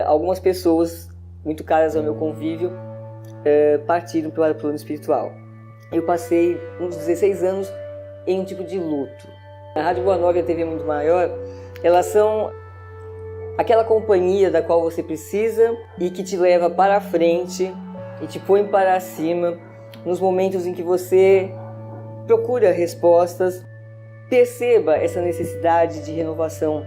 Algumas pessoas muito caras ao meu convívio partiram para o plano espiritual. Eu passei uns 16 anos em um tipo de luto. A Rádio Boa Nova e a TV Muito Maior, elas são aquela companhia da qual você precisa e que te leva para a frente e te põe para cima nos momentos em que você procura respostas. Perceba essa necessidade de renovação.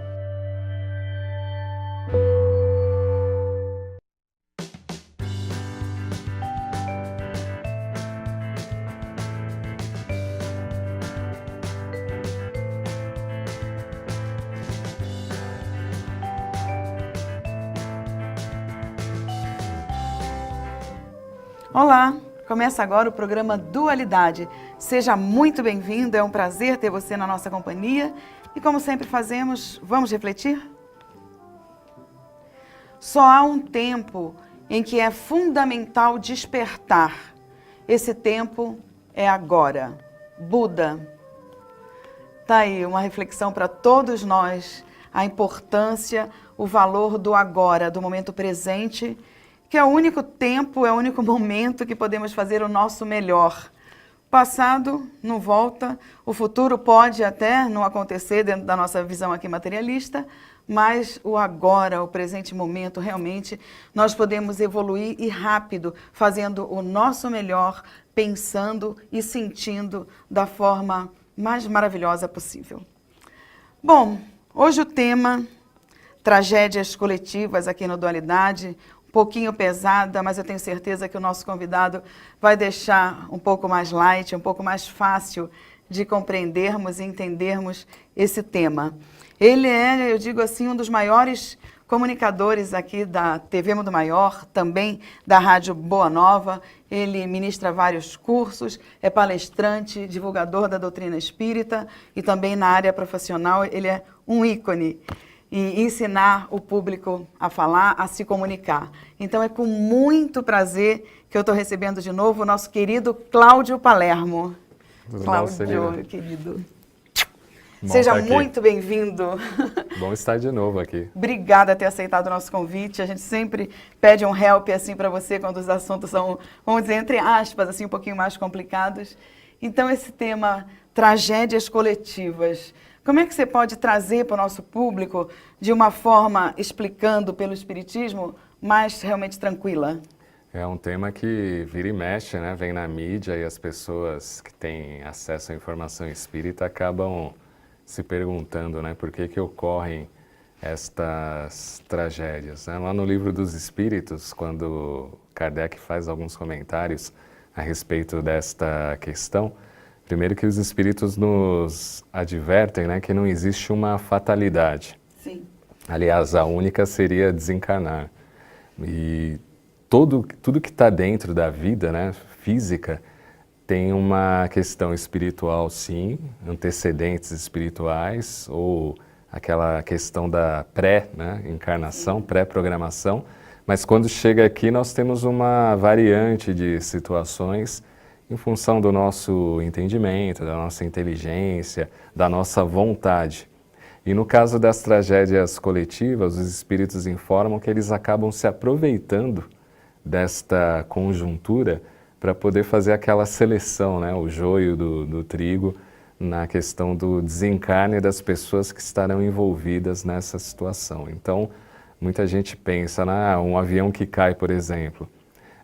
Olá, começa agora o programa Dualidade. Seja muito bem-vindo, é um prazer ter você na nossa companhia. E como sempre fazemos, vamos refletir? Só há um tempo em que é fundamental despertar. Esse tempo é agora. Buda. Tá aí uma reflexão para todos nós, a importância, o valor do agora, do momento presente, que é o único tempo, é o único momento que podemos fazer o nosso melhor. Passado não volta, o futuro pode até não acontecer dentro da nossa visão aqui materialista, mas o agora, o presente momento, realmente nós podemos evoluir e rápido, fazendo o nosso melhor, pensando e sentindo da forma mais maravilhosa possível. Bom, hoje o tema, tragédias coletivas aqui no Dualidade, pouquinho pesada, mas eu tenho certeza que o nosso convidado vai deixar um pouco mais light, um pouco mais fácil de compreendermos e entendermos esse tema. Ele é, eu digo assim, um dos maiores comunicadores aqui da TV Mundo Maior, também da Rádio Boa Nova. Ele ministra vários cursos, é palestrante, divulgador da doutrina espírita e também na área profissional ele é um ícone. E ensinar o público a falar, a se comunicar. Então é com muito prazer que eu estou recebendo de novo o nosso querido Cláudio Palermo. Tudo Cláudio, bom, meu querido. Bom Seja estar muito bem-vindo. Bom estar de novo aqui. Obrigada por ter aceitado o nosso convite. A gente sempre pede um help assim para você quando os assuntos são, vamos dizer, entre aspas, assim, um pouquinho mais complicados. Então esse tema, tragédias coletivas, como é que você pode trazer para o nosso público de uma forma explicando pelo Espiritismo, mas realmente tranquila? É um tema que vira e mexe, né? Vem na mídia e as pessoas que têm acesso à informação espírita acabam se perguntando, né? Por que ocorrem estas tragédias, né? Lá no Livro dos Espíritos, quando Kardec faz alguns comentários a respeito desta questão, primeiro que os espíritos nos advertem, né, que não existe uma fatalidade. Sim. Aliás, a única seria desencarnar. E tudo que está dentro da vida, né, física, tem uma questão espiritual, sim, antecedentes espirituais, ou aquela questão da pré-encarnação, pré-programação. Mas quando chega aqui, nós temos uma variante de situações em função do nosso entendimento, da nossa inteligência, da nossa vontade. E no caso das tragédias coletivas, os espíritos informam que eles acabam se aproveitando desta conjuntura para poder fazer aquela seleção, né, o joio do trigo, na questão do desencarne das pessoas que estarão envolvidas nessa situação. Então, muita gente pensa, um avião que cai, por exemplo,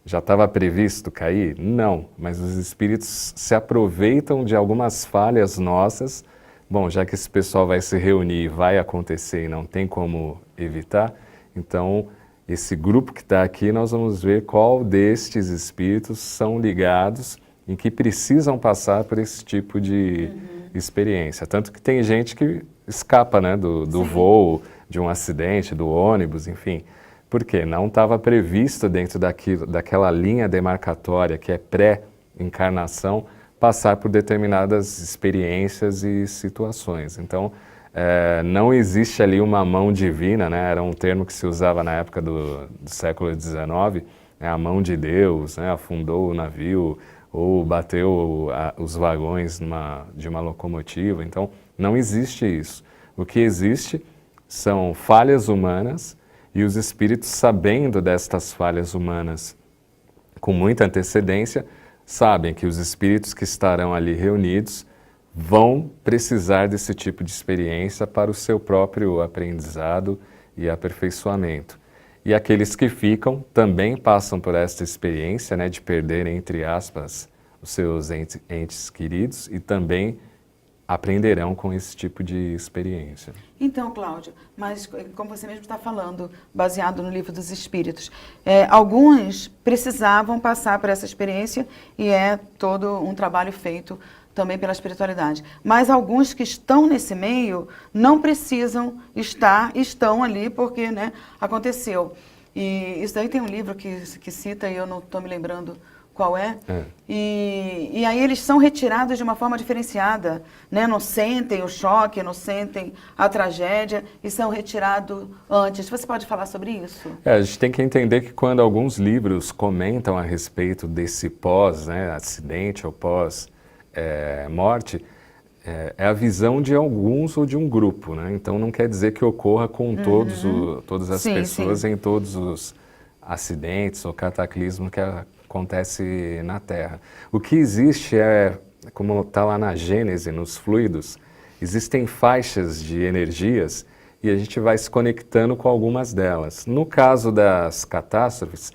já estava previsto cair? Não, mas os espíritos se aproveitam de algumas falhas nossas. Bom, já que esse pessoal vai se reunir, vai acontecer e não tem como evitar, então esse grupo que está aqui, nós vamos ver qual destes espíritos são ligados em que precisam passar por esse tipo de experiência. Tanto que tem gente que escapa, né, do voo, de um acidente, do ônibus, enfim. Por quê? Não estava previsto dentro daquela linha demarcatória que é pré-encarnação passar por determinadas experiências e situações. Então, não existe ali uma mão divina, né? Era um termo que se usava na época do século XIX, né? A mão de Deus, né? Afundou o navio ou bateu os vagões de uma locomotiva. Então, não existe isso. O que existe são falhas humanas E os espíritos, sabendo destas falhas humanas com muita antecedência, sabem que os espíritos que estarão ali reunidos vão precisar desse tipo de experiência para o seu próprio aprendizado e aperfeiçoamento. E aqueles que ficam também passam por esta experiência, né, de perder, entre aspas, os seus entes queridos e também aprenderão com esse tipo de experiência. Então, Cláudio, mas como você mesmo está falando, baseado no Livro dos Espíritos, alguns precisavam passar por essa experiência e é todo um trabalho feito também pela espiritualidade. Mas alguns que estão nesse meio não precisam estar, estão ali porque, né, aconteceu. E isso daí tem um livro que cita, e eu não estou me lembrando qual é. E aí eles são retirados de uma forma diferenciada, né? Não sentem o choque, não sentem a tragédia e são retirados antes. Você pode falar sobre isso? A gente tem que entender que quando alguns livros comentam a respeito desse pós, né, acidente ou pós-morte, é a visão de alguns ou de um grupo, né? Então não quer dizer que ocorra com todas as pessoas em todos os acidentes ou cataclismos que acontece na Terra. O que existe como está lá na Gênese, nos fluidos, existem faixas de energias e a gente vai se conectando com algumas delas. No caso das catástrofes,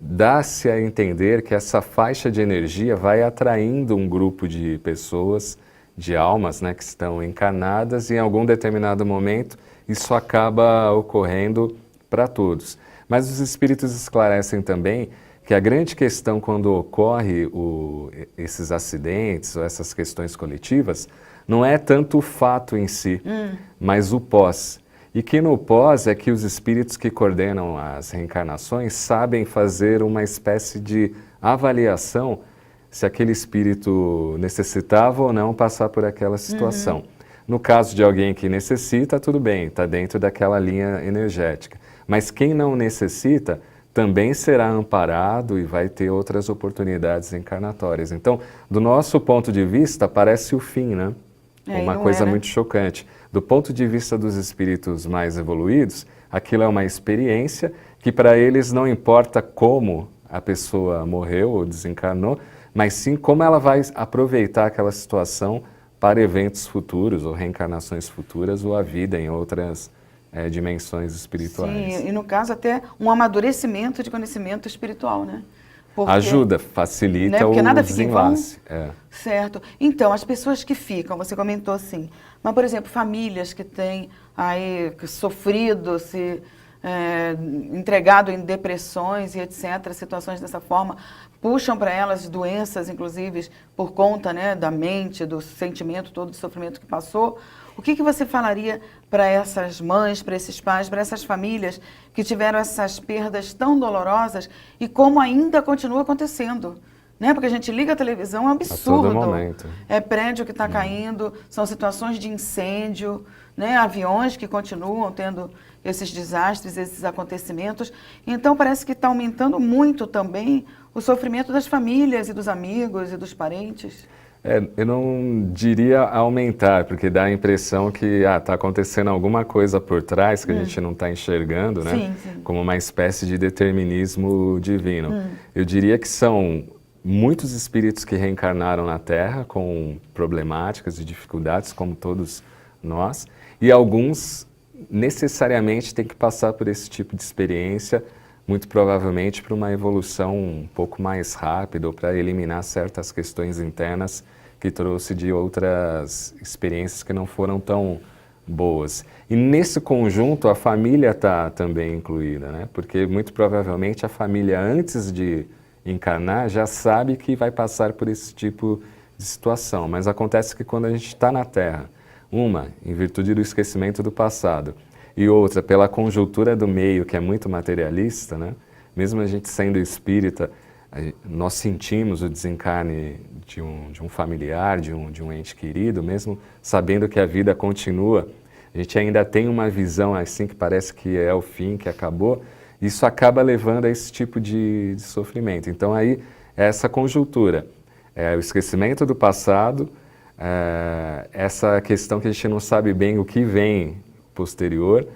dá-se a entender que essa faixa de energia vai atraindo um grupo de pessoas, de almas, né, que estão encarnadas e em algum determinado momento isso acaba ocorrendo para todos. Mas os espíritos esclarecem também que a grande questão quando ocorre esses acidentes ou essas questões coletivas não é tanto o fato em si, mas o pós. E que no pós é que os espíritos que coordenam as reencarnações sabem fazer uma espécie de avaliação se aquele espírito necessitava ou não passar por aquela situação. No caso de alguém que necessita, tudo bem, está dentro daquela linha energética. Mas quem não necessita também será amparado e vai ter outras oportunidades encarnatórias. Então, do nosso ponto de vista, parece o fim, né? Uma coisa muito chocante. Do ponto de vista dos espíritos mais evoluídos, aquilo é uma experiência que para eles não importa como a pessoa morreu ou desencarnou, mas sim como ela vai aproveitar aquela situação para eventos futuros ou reencarnações futuras ou a vida em outras dimensões espirituais. Sim, e no caso até um amadurecimento de conhecimento espiritual, né? Porque, ajuda, facilita, né? Porque o nada desenlace. Fica em vão. Certo. Então, as pessoas que ficam, você comentou assim, mas, por exemplo, famílias que têm aí sofrido, entregado em depressões e etc., situações dessa forma, puxam para elas doenças, inclusive, por conta, né, da mente, do sentimento todo, do sofrimento que passou. O que você falaria para essas mães, para esses pais, para essas famílias que tiveram essas perdas tão dolorosas e como ainda continua acontecendo? Né? Porque a gente liga a televisão, é um absurdo. A todo momento. É prédio que está caindo, são situações de incêndio, né? Aviões que continuam tendo esses desastres, esses acontecimentos. Então parece que está aumentando muito também o sofrimento das famílias e dos amigos e dos parentes. Eu não diria aumentar, porque dá a impressão que está acontecendo alguma coisa por trás que a gente não está enxergando, né? Sim, sim. Como uma espécie de determinismo divino. Eu diria que são muitos espíritos que reencarnaram na Terra com problemáticas e dificuldades, como todos nós, e alguns necessariamente têm que passar por esse tipo de experiência, muito provavelmente para uma evolução um pouco mais rápida ou para eliminar certas questões internas que trouxe de outras experiências que não foram tão boas. E nesse conjunto a família está também incluída, né? Porque muito provavelmente a família antes de encarnar já sabe que vai passar por esse tipo de situação, mas acontece que quando a gente está na Terra, uma, em virtude do esquecimento do passado, e outra, pela conjuntura do meio, que é muito materialista, né? Mesmo a gente sendo espírita, nós sentimos o desencarne de um familiar, de um ente querido, mesmo sabendo que a vida continua, a gente ainda tem uma visão assim que parece que é o fim, que acabou, isso acaba levando a esse tipo de sofrimento. Então aí, essa conjuntura, o esquecimento do passado, essa questão que a gente não sabe bem o que vem posterior,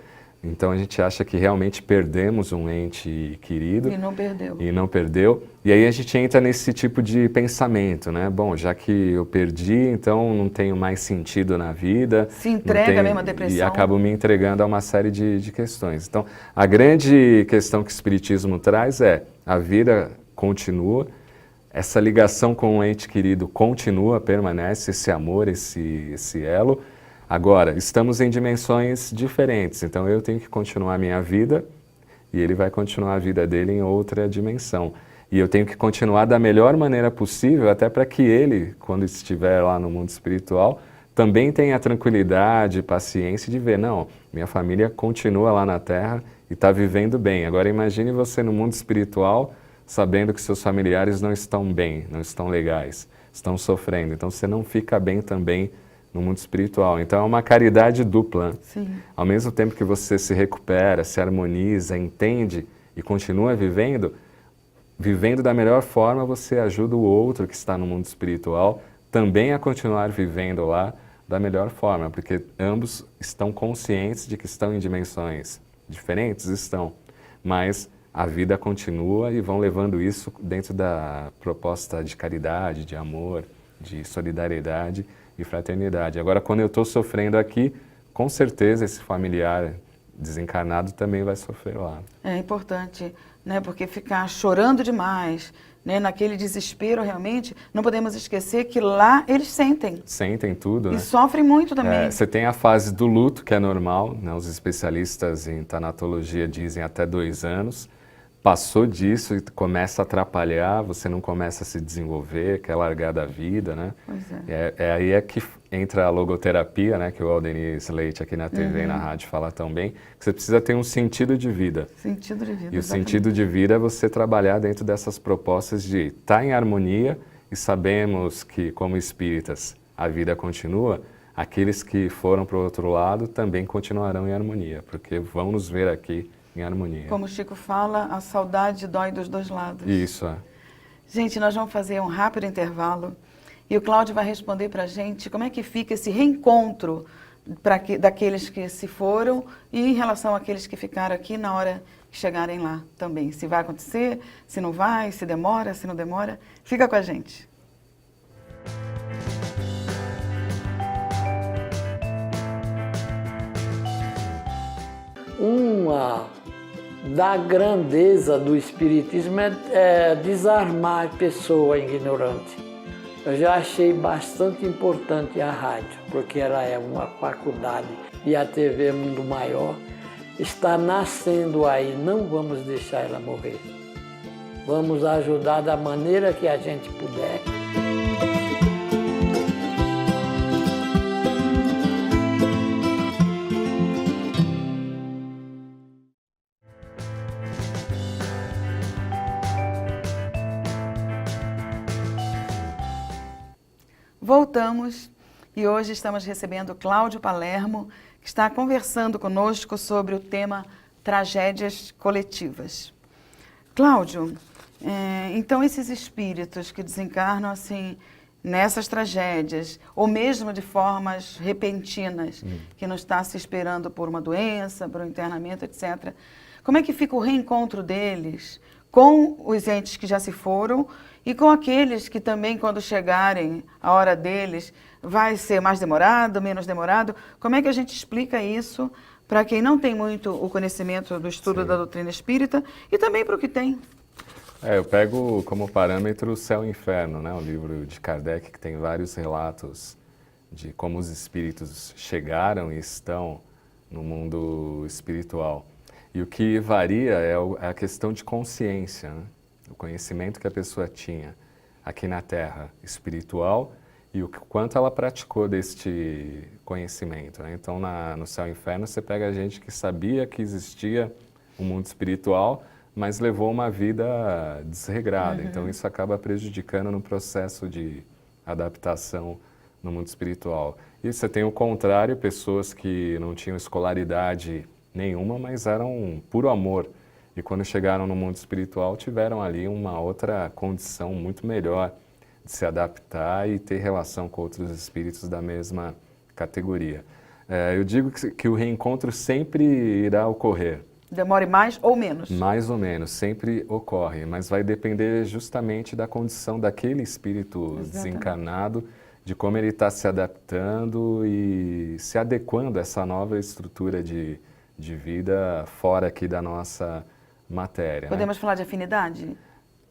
Então a gente acha que realmente perdemos um ente querido. E não perdeu. E não perdeu. E aí a gente entra nesse tipo de pensamento, né? Bom, já que eu perdi, então não tenho mais sentido na vida. Se entrega mesmo à depressão. E acabo me entregando a uma série de questões. Então, a grande questão que o Espiritismo traz é: a vida continua, essa ligação com o ente querido continua, permanece, esse amor, esse elo. Agora, estamos em dimensões diferentes, então eu tenho que continuar a minha vida e ele vai continuar a vida dele em outra dimensão. E eu tenho que continuar da melhor maneira possível, até para que ele, quando estiver lá no mundo espiritual, também tenha a tranquilidade, paciência de ver, não, minha família continua lá na Terra e está vivendo bem. Agora imagine você no mundo espiritual, sabendo que seus familiares não estão bem, não estão legais, estão sofrendo. Então você não fica bem também no mundo espiritual. Então é uma caridade dupla. Sim. Ao mesmo tempo que você se recupera, se harmoniza, entende e continua vivendo da melhor forma, você ajuda o outro que está no mundo espiritual também a continuar vivendo lá da melhor forma, porque ambos estão conscientes de que estão em dimensões diferentes, estão, mas a vida continua e vão levando isso dentro da proposta de caridade, de amor, de solidariedade e fraternidade. Agora, quando eu estou sofrendo aqui, com certeza esse familiar desencarnado também vai sofrer lá. É importante, né? Porque ficar chorando demais, né? Naquele desespero realmente, não podemos esquecer que lá eles sentem. Sentem tudo, E né? sofrem muito também. Você tem a fase do luto, que é normal, né? Os especialistas em tanatologia dizem até 2 anos. Passou disso e começa a atrapalhar, você não começa a se desenvolver, quer largar da vida, né? Pois é. Aí é que entra a logoterapia, né? Que o Aldenir Leite aqui na TV e na rádio fala tão bem, que você precisa ter um sentido de vida. Sentido de vida. E o exatamente. sentido de vida é você trabalhar dentro dessas propostas de estar em harmonia, e sabemos que, como espíritas, a vida continua, aqueles que foram para o outro lado também continuarão em harmonia, porque vão nos ver aqui em harmonia. Como o Chico fala, a saudade dói dos dois lados. Isso, é. Gente, nós vamos fazer um rápido intervalo e o Cláudio vai responder para a gente como é que fica esse reencontro daqueles que se foram e em relação àqueles que ficaram aqui na hora que chegarem lá também. Se vai acontecer, se não vai, se demora, se não demora. Fica com a gente. Uma da grandeza do Espiritismo é desarmar a pessoa ignorante. Eu já achei bastante importante a rádio, porque ela é uma faculdade e a TV Mundo Maior está nascendo aí, não vamos deixar ela morrer. Vamos ajudar da maneira que a gente puder. Voltamos e hoje estamos recebendo Cláudio Palermo, que está conversando conosco sobre o tema tragédias coletivas. Cláudio, então esses espíritos que desencarnam assim nessas tragédias, ou mesmo de formas repentinas, que não está se esperando por uma doença, por um internamento, etc. Como é que fica o reencontro deles com os entes que já se foram e com aqueles que também, quando chegarem a hora deles, vai ser mais demorado, menos demorado? Como é que a gente explica isso para quem não tem muito o conhecimento do estudo da doutrina espírita e também para o que tem? Eu pego como parâmetro o Céu e o Inferno, né? O livro de Kardec, que tem vários relatos de como os espíritos chegaram e estão no mundo espiritual. E o que varia é a questão de consciência, né? O conhecimento que a pessoa tinha aqui na Terra espiritual e o quanto ela praticou deste conhecimento, né? Então, no Céu e Inferno, você pega a gente que sabia que existia um mundo espiritual, mas levou uma vida desregrada. Então, isso acaba prejudicando no processo de adaptação no mundo espiritual. E você tem o contrário, pessoas que não tinham escolaridade nenhuma, mas eram puro amor. E quando chegaram no mundo espiritual, tiveram ali uma outra condição muito melhor de se adaptar e ter relação com outros espíritos da mesma categoria. Eu digo que o reencontro sempre irá ocorrer. Demore mais ou menos? Mais ou menos, sempre ocorre, mas vai depender justamente da condição daquele espírito desencarnado, de como ele está se adaptando e se adequando a essa nova estrutura de vida fora aqui da nossa matéria. Podemos falar de afinidade?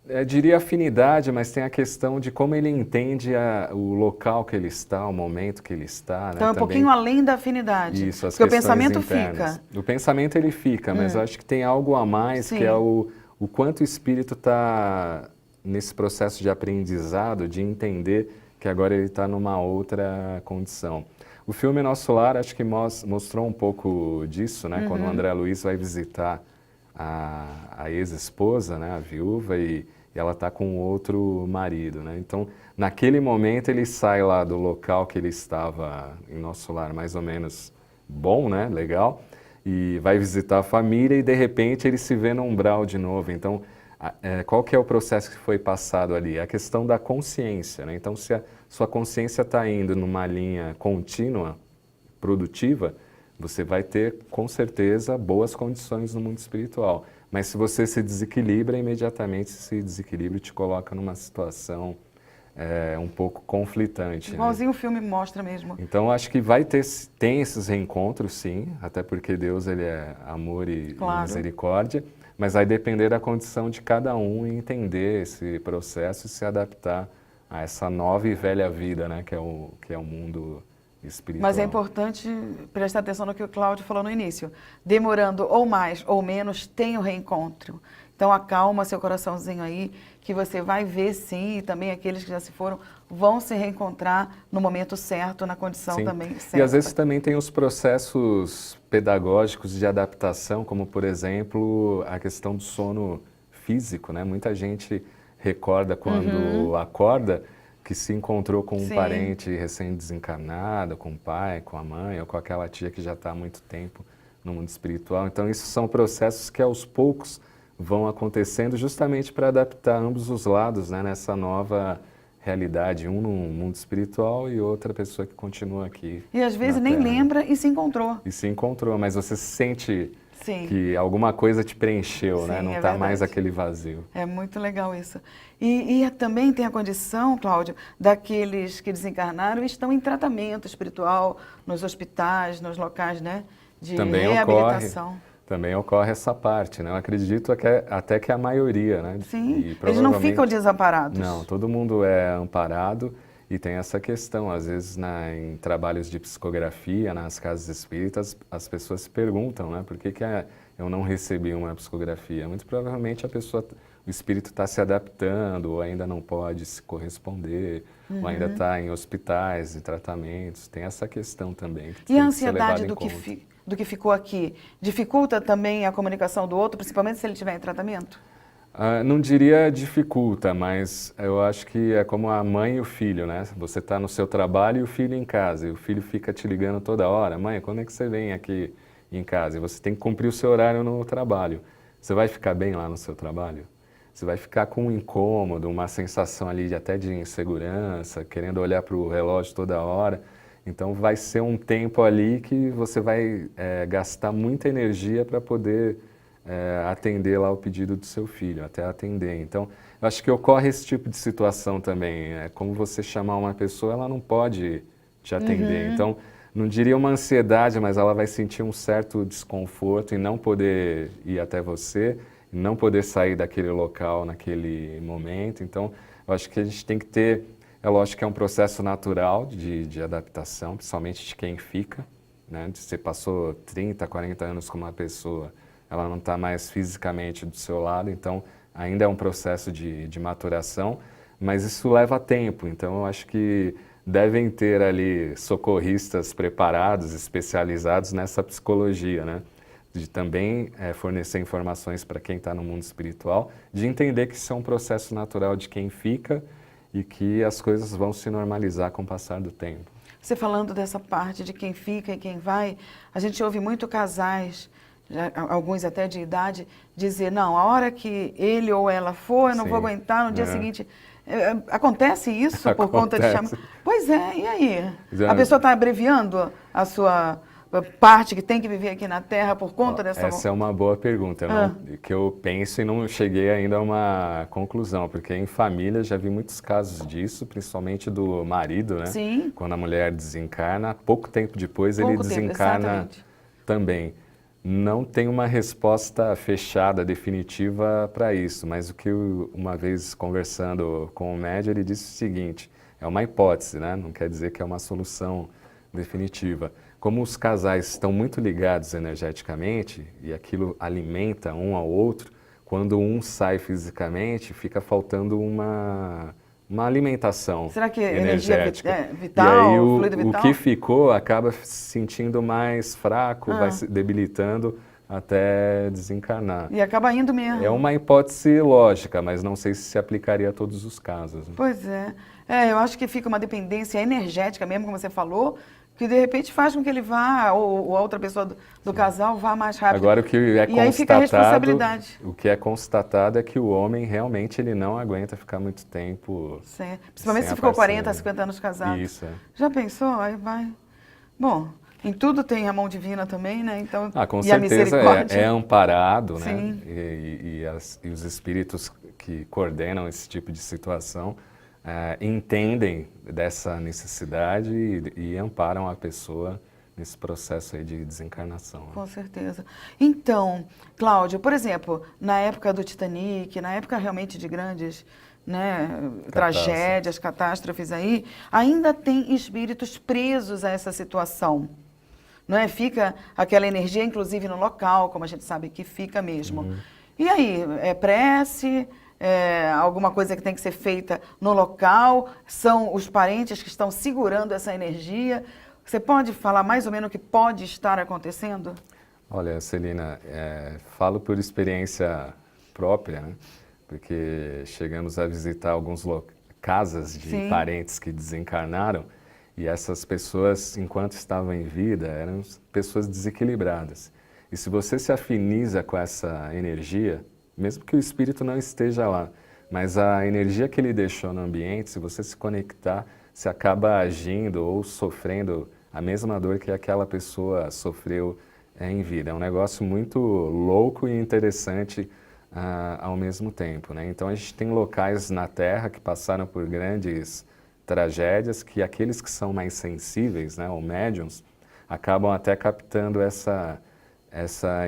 Eu diria afinidade, mas tem a questão de como ele entende o local que ele está, o momento que ele está. Então é um pouquinho além da afinidade. Isso, as porque questões o pensamento internas. fica. O pensamento ele fica, mas eu acho que tem algo a mais, Sim. que é o quanto o espírito está nesse processo de aprendizado, de entender que agora ele está numa outra condição. O filme Nosso Lar acho que mostrou um pouco disso, né? Quando o André Luiz vai visitar a ex-esposa, né? A viúva, e ela está com outro marido, né? Então, naquele momento ele sai lá do local que ele estava em Nosso Lar, mais ou menos bom, né? Legal, e vai visitar a família e de repente ele se vê no umbral de novo. Então, qual que é o processo que foi passado ali? É a questão da consciência, né? Então, se a sua consciência está indo numa linha contínua, produtiva, você vai ter, com certeza, boas condições no mundo espiritual. Mas se você se desequilibra, imediatamente esse desequilíbrio te coloca numa situação um pouco conflitante. Igualzinho né? O filme mostra mesmo. Então, acho que tem esses reencontros, sim, até porque Deus ele é amor e misericórdia, mas vai depender da condição de cada um e entender esse processo e se adaptar a essa nova e velha vida, né, que é o mundo espiritual. Mas é importante prestar atenção no que o Cláudio falou no início. Demorando ou mais ou menos, tem o reencontro. Então acalma seu coraçãozinho aí, que você vai ver sim, e também aqueles que já se foram vão se reencontrar no momento certo, na condição também certa. E às vezes também tem os processos pedagógicos de adaptação, como por exemplo a questão do sono físico, né? Muita gente recorda quando acorda que se encontrou com um parente recém-desencarnado, com o pai, com a mãe, ou com aquela tia que já está há muito tempo no mundo espiritual. Então, isso são processos que aos poucos vão acontecendo justamente para adaptar ambos os lados, né, nessa nova realidade, um no mundo espiritual e outra pessoa que continua aqui. E às vezes nem lembra e se encontrou. E se encontrou, mas você sente Sim. que alguma coisa te preencheu, Sim, né? Não é está verdade. mais aquele vazio. É muito legal isso. E também tem a condição, Cláudio, daqueles que desencarnaram e estão em tratamento espiritual, nos hospitais, nos locais, né, de reabilitação. Também ocorre essa parte, né? Eu acredito até que a maioria, né? Sim, eles não ficam desamparados. Não, todo mundo é amparado e tem essa questão. Às vezes, em trabalhos de psicografia, nas casas espíritas, as pessoas se perguntam, né? Por que eu não recebi uma psicografia? Muito provavelmente o espírito está se adaptando, ou ainda não pode se corresponder, ou ainda está em hospitais, em tratamentos. Tem essa questão também. E a ansiedade do que ficou aqui dificulta também a comunicação do outro, principalmente se ele estiver em tratamento? Não diria dificulta, mas eu acho que é como a mãe e o filho, né? Você está no seu trabalho e o filho em casa, e o filho fica te ligando toda hora. Mãe, quando é que você vem aqui em casa? E você tem que cumprir o seu horário no trabalho. Você vai ficar bem lá no seu trabalho? Você vai ficar com um incômodo, uma sensação ali até de insegurança, querendo olhar para o relógio toda hora. Então vai ser um tempo ali que você vai gastar muita energia para poder atender lá o pedido do seu filho, até atender. Então, eu acho que ocorre esse tipo de situação também. É como você chamar uma pessoa, ela não pode te atender. Então, não diria uma ansiedade, mas ela vai sentir um certo desconforto em não poder ir até você, em não poder sair daquele local naquele momento. Então, eu acho que a gente tem que ter... É lógico que é um processo natural de adaptação, principalmente de quem fica, né? Você passou 30, 40 anos com uma pessoa, ela não está mais fisicamente do seu lado, então ainda é um processo de maturação, mas isso leva tempo. Então eu acho que devem ter ali socorristas preparados, especializados nessa psicologia, né? De também fornecer informações para quem está no mundo espiritual, de entender que isso é um processo natural de quem fica, e que as coisas vão se normalizar com o passar do tempo. Você falando dessa parte de quem fica e quem vai, a gente ouve muito casais, alguns até de idade, dizer, não, a hora que ele ou ela for, eu não vou aguentar, no dia seguinte Acontece isso por conta de chamar? Pois é, e aí? Já- A pessoa está abreviando a sua parte que tem que viver aqui na Terra por conta dessa... Essa é uma boa pergunta, que eu penso e não cheguei ainda a uma conclusão, porque em família já vi muitos casos disso, principalmente do marido, né? Sim. Quando a mulher desencarna, pouco tempo depois ele Pouco tempo, desencarna exatamente. também. Não tem uma resposta fechada, definitiva para isso, mas o que uma vez conversando com o médium, ele disse o seguinte, é uma hipótese, né? Não quer dizer que é uma solução definitiva. Como os casais estão muito ligados energeticamente e aquilo alimenta um ao outro, quando um sai fisicamente, fica faltando uma alimentação Será que energética. energia vital, e aí fluido vital? o que ficou acaba se sentindo mais fraco, vai se debilitando até desencarnar. E acaba indo mesmo. É uma hipótese lógica, mas não sei se aplicaria a todos os casos. Né? Pois é. Eu acho que fica uma dependência energética mesmo, como você falou, que de repente faz com que ele vá, ou a outra pessoa do casal vá mais rápido. Agora o que é e aí fica a responsabilidade. o que é constatado é que o homem realmente ele não aguenta ficar muito tempo. Sim. Principalmente sem se a ficou parceira. 40, 50 anos casado. Isso, é. Já pensou? Aí vai. Bom, em tudo tem a mão divina também, né? Então, Com e a certeza misericórdia. é amparado, né? Sim. E os espíritos que coordenam esse tipo de situação entendem dessa necessidade e amparam a pessoa nesse processo aí de desencarnação. Com certeza. Então, Cláudio, por exemplo, na época do Titanic, na época realmente de grandes, né, tragédias, catástrofes aí, ainda tem espíritos presos a essa situação. Não é? Fica aquela energia, inclusive no local, como a gente sabe que fica mesmo. E aí, é prece, alguma coisa que tem que ser feita no local, são os parentes que estão segurando essa energia. Você pode falar mais ou menos o que pode estar acontecendo? Olha, Celina, falo por experiência própria, né? Porque chegamos a visitar alguns casas de Sim. parentes que desencarnaram e essas pessoas, enquanto estavam em vida, eram pessoas desequilibradas. E se você se afiniza com essa energia, mesmo que o espírito não esteja lá, mas a energia que ele deixou no ambiente, se você se conectar, você acaba agindo ou sofrendo a mesma dor que aquela pessoa sofreu em vida. É um negócio muito louco e interessante ao mesmo tempo, né? Então a gente tem locais na Terra que passaram por grandes tragédias que aqueles que são mais sensíveis, né, ou médiums, acabam até captando essa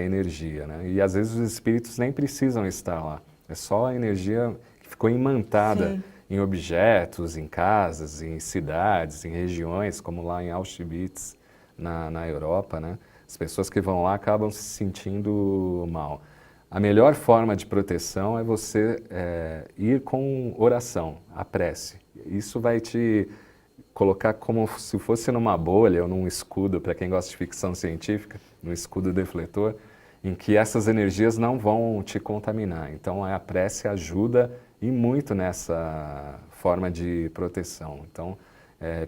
energia, né? E às vezes os espíritos nem precisam estar lá. É só a energia que ficou imantada Sim. em objetos, em casas, em cidades, em regiões, como lá em Auschwitz, na Europa, né? As pessoas que vão lá acabam se sentindo mal. A melhor forma de proteção é você ir com oração, a prece. Isso vai te colocar como se fosse numa bolha ou num escudo, para quem gosta de ficção científica, num escudo defletor, em que essas energias não vão te contaminar. Então a prece ajuda e muito nessa forma de proteção. Então,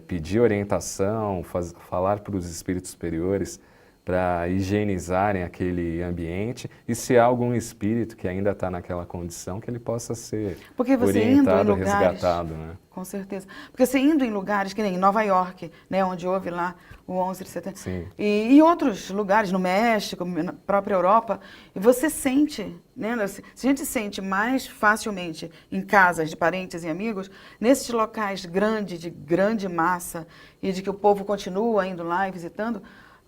pedir orientação, falar para os espíritos superiores para higienizarem aquele ambiente e se há algum espírito que ainda está naquela condição, que ele possa ser Porque você indo em orientado, lugares, resgatado. Né? Com certeza. Porque você indo em lugares, que nem em Nova York, né, onde houve lá o 11 de setembro, Sim. e outros lugares, no México, na própria Europa, e você sente, né, se a gente sente mais facilmente em casas de parentes e amigos, nesses locais grandes, de grande massa, e de que o povo continua indo lá e visitando,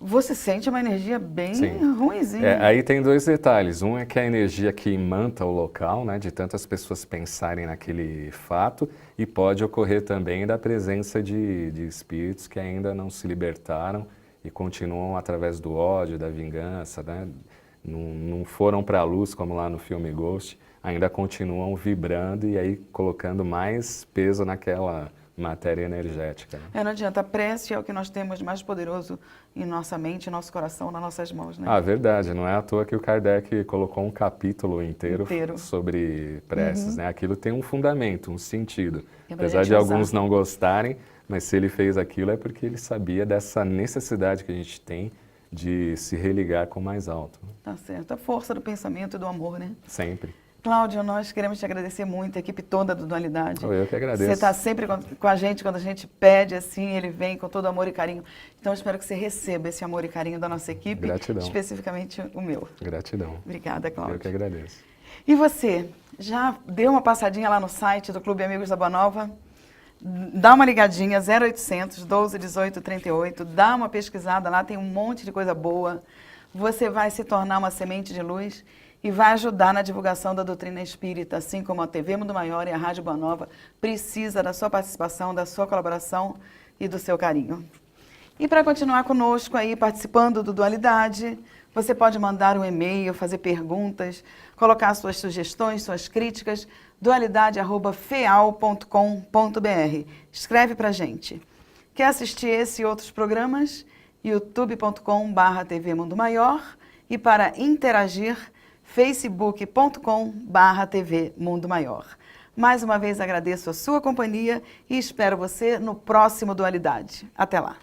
você sente uma energia bem ruimzinha. Aí tem dois detalhes. Um é que a energia que imanta o local, né, de tantas pessoas pensarem naquele fato, e pode ocorrer também da presença de espíritos que ainda não se libertaram e continuam através do ódio, da vingança, né? Não foram para a luz como lá no filme Ghost, ainda continuam vibrando e aí colocando mais peso naquela matéria energética. Né? Não adianta, a prece é o que nós temos de mais poderoso em nossa mente, em nosso coração, nas nossas mãos, né? Verdade, não é à toa que o Kardec colocou um capítulo inteiro. Sobre preces, né? Aquilo tem um fundamento, um sentido. Apesar de alguns não gostarem, mas se ele fez aquilo é porque ele sabia dessa necessidade que a gente tem de se religar com o mais alto. Tá certo, a força do pensamento e do amor, né? Sempre. Cláudio, nós queremos te agradecer muito, a equipe toda do Dualidade. Eu que agradeço. Você está sempre com a gente, quando a gente pede, assim, ele vem com todo amor e carinho. Então, eu espero que você receba esse amor e carinho da nossa equipe. Gratidão. Especificamente o meu. Gratidão. Obrigada, Cláudio. Eu que agradeço. E você, já deu uma passadinha lá no site do Clube Amigos da Boa Nova? Dá uma ligadinha, 0800 12 18 38, dá uma pesquisada lá, tem um monte de coisa boa. Você vai se tornar uma semente de luz e vai ajudar na divulgação da doutrina espírita, assim como a TV Mundo Maior e a Rádio Boa Nova precisa da sua participação, da sua colaboração e do seu carinho. E para continuar conosco aí, participando do Dualidade, você pode mandar um e-mail, fazer perguntas, colocar suas sugestões, suas críticas, dualidade@feal.com.br. Escreve para a gente. Quer assistir esse e outros programas? youtube.com/TV Mundo Maior e para interagir, facebook.com/TV Mundo Maior. Mais uma vez agradeço a sua companhia e espero você no próximo Dualidade. Até lá!